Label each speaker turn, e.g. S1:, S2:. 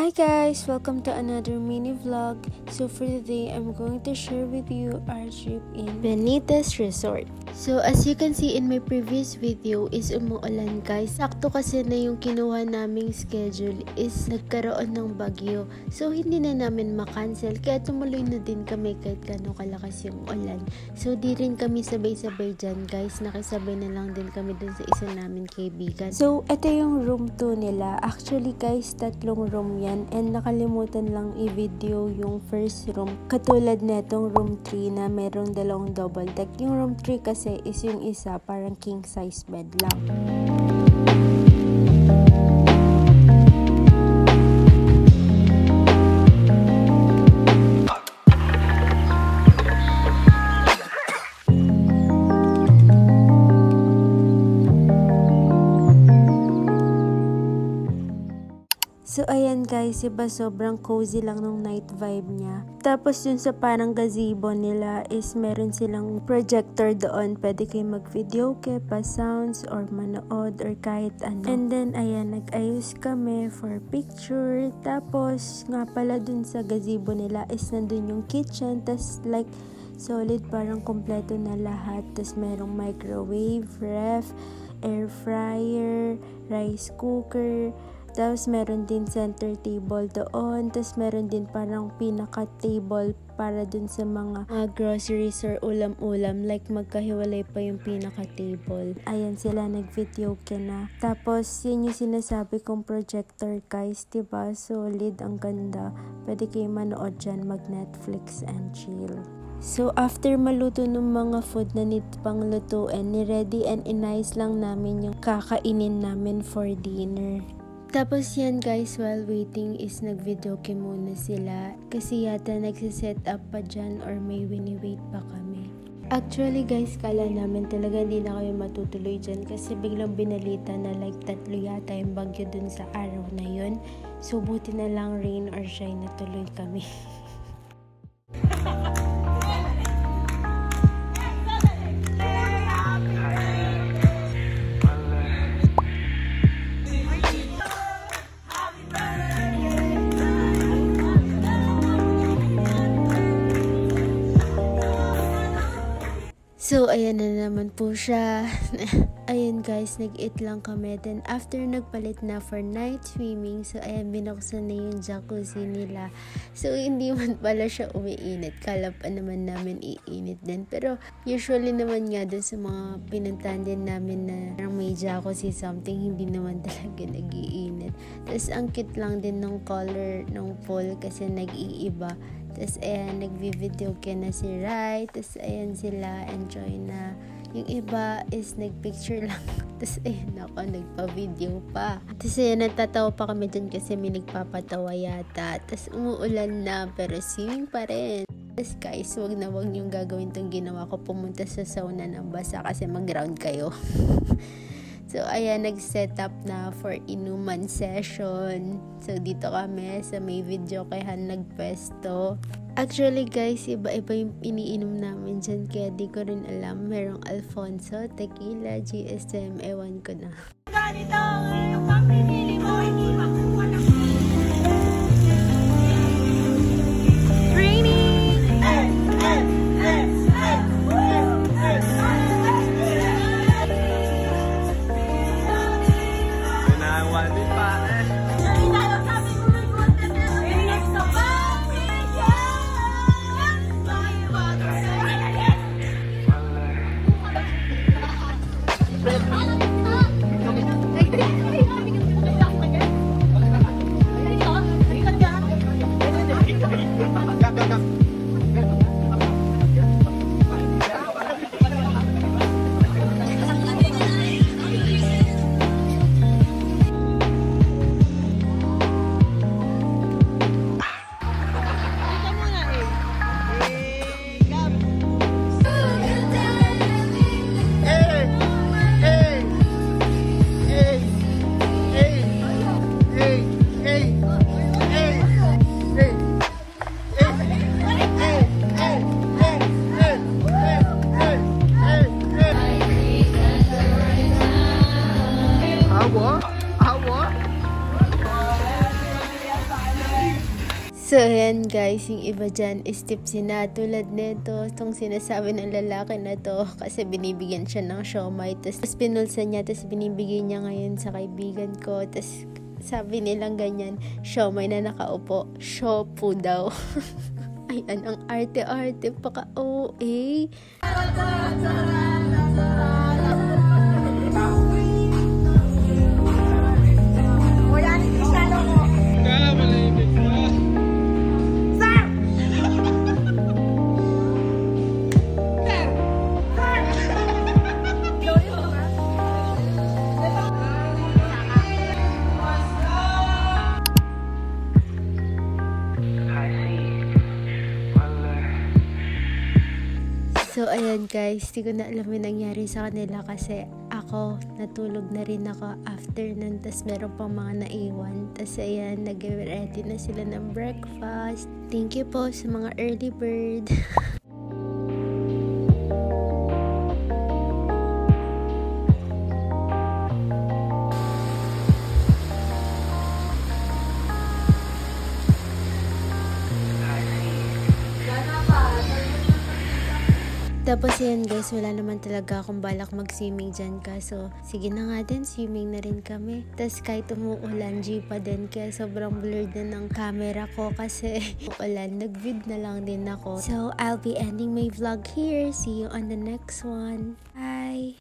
S1: Hi guys! Welcome to another mini vlog. So for today, I'm going to share with you our trip in Benitez Resort. So as you can see in my previous video is umuulan guys. Sakto kasi na yung kinuha naming schedule is nagkaroon ng bagyo. So hindi na namin makancel kaya tumuloy na din kami kahit gano'ng kalakas yung ulan. So di rin kami sabay-sabay dyan guys. Nakisabay na lang din kami dun sa isa namin kaibigan. So ito yung room 2 nila. Actually guys, 3 room yan. And nakalimutan lang i-video yung first room. Katulad netong room 3 na merong 2 double deck. Yung room 3 kasi is yung isa parang king size bed lang. So, ayan guys, iba sobrang cozy lang nung night vibe niya. Tapos yun sa parang gazebo nila is meron silang projector doon. Pwede kayo mag-video kaya pa sounds or manood or kahit ano. And then, ayan, nag-ayos kami for picture. Tapos, nga pala dun sa gazebo nila is nandun yung kitchen. Tapos, like, solid parang kompleto na lahat. Tapos, merong microwave, ref, air fryer, rice cooker. Tapos, meron din center table doon. Tapos, meron din parang pinaka-table para dun sa mga groceries or ulam-ulam. Like, magkahiwalay pa yung pinaka-table. Ayan sila, nag-video ka na. Tapos, yun yung sinasabi kong projector, guys. Diba? Solid, ang ganda. Pwede kayo manood dyan, mag-Netflix and chill. So, after maluto ng mga food na need pang lutuin, ni-ready and inayos lang namin yung kakainin namin for dinner. Tapos yan guys, while waiting is nag-videoke muna sila kasi yata nagsiset up pa dyan or may wini-wait pa kami. Actually guys, kala namin talaga hindi na kami matutuloy dyan kasi biglang binalita na like 3 yata yung bagyo dun sa araw na yun. So buti na lang rain or shine natuloy kami. So, ayan na naman po siya. Ayan guys, nag-eat lang kami. Then, after nagpalit na for night swimming, so ayan, binuksan na yung jacuzzi nila. So, hindi man pala siya umiinit. Kala pa naman namin iinit din. Pero, usually naman nga dun sa mga pinuntahan din namin na may jacuzzi something, hindi naman talaga nag-iinit. Tapos, ang cute lang din ng color ng pool kasi nag-iiba. Tapos, ayan, nag-video ka na si Rai. Tapos, ayan sila, enjoy na. Yung iba is nag-picture lang. Tapos, ayan ako, nagpa-video pa. Tapos, ayan, natatawa pa kami dyan kasi may nagpapatawa yata. Tapos, umuulan na, pero swimming pa rin. Tapos, guys, wag niyong gagawin tong ginawa ko. Pumunta sa sauna ng basa kasi mag-ground kayo. So, ayan, nag-set up na for inuman session. So, dito kami sa may video kayahan nagpwesto. Actually, guys, iba-iba yung iniinom namin dyan. Kaya di ko rin alam. Merong Alfonso, Tequila, GSM, ewan ko na. Ganito, yung pang-pinili mo, hindi makuha na. So, ayan guys, yung iba dyan is tipsy na tulad nito. Itong sinasabi ng lalaki na to kasi binibigyan siya ng siomay. Tapos pinulsa niya, tapos binibigyan niya ngayon sa kaibigan ko. Tapos sabi nilang ganyan, siomay na nakaupo. Shopu daw. Ayan, ang arte-arte paka-OA. So, ayan guys, di ko na alam yung nangyari sa kanila kasi ako, natulog na rin ako after nun. Tas meron pang mga naiwan. Tas ayan, nag-ready na sila ng breakfast. Thank you po sa mga early bird. Tapos yan guys, wala naman talaga akong balak mag-swimming dyan, kaso sige na nga din, swimming na rin kami. Tapos kahit umuulan, G pa din, kaya sobrang blurred na ng camera ko kasi umuulan, nag-vid na lang din ako. So I'll be ending my vlog here. See you on the next one. Bye!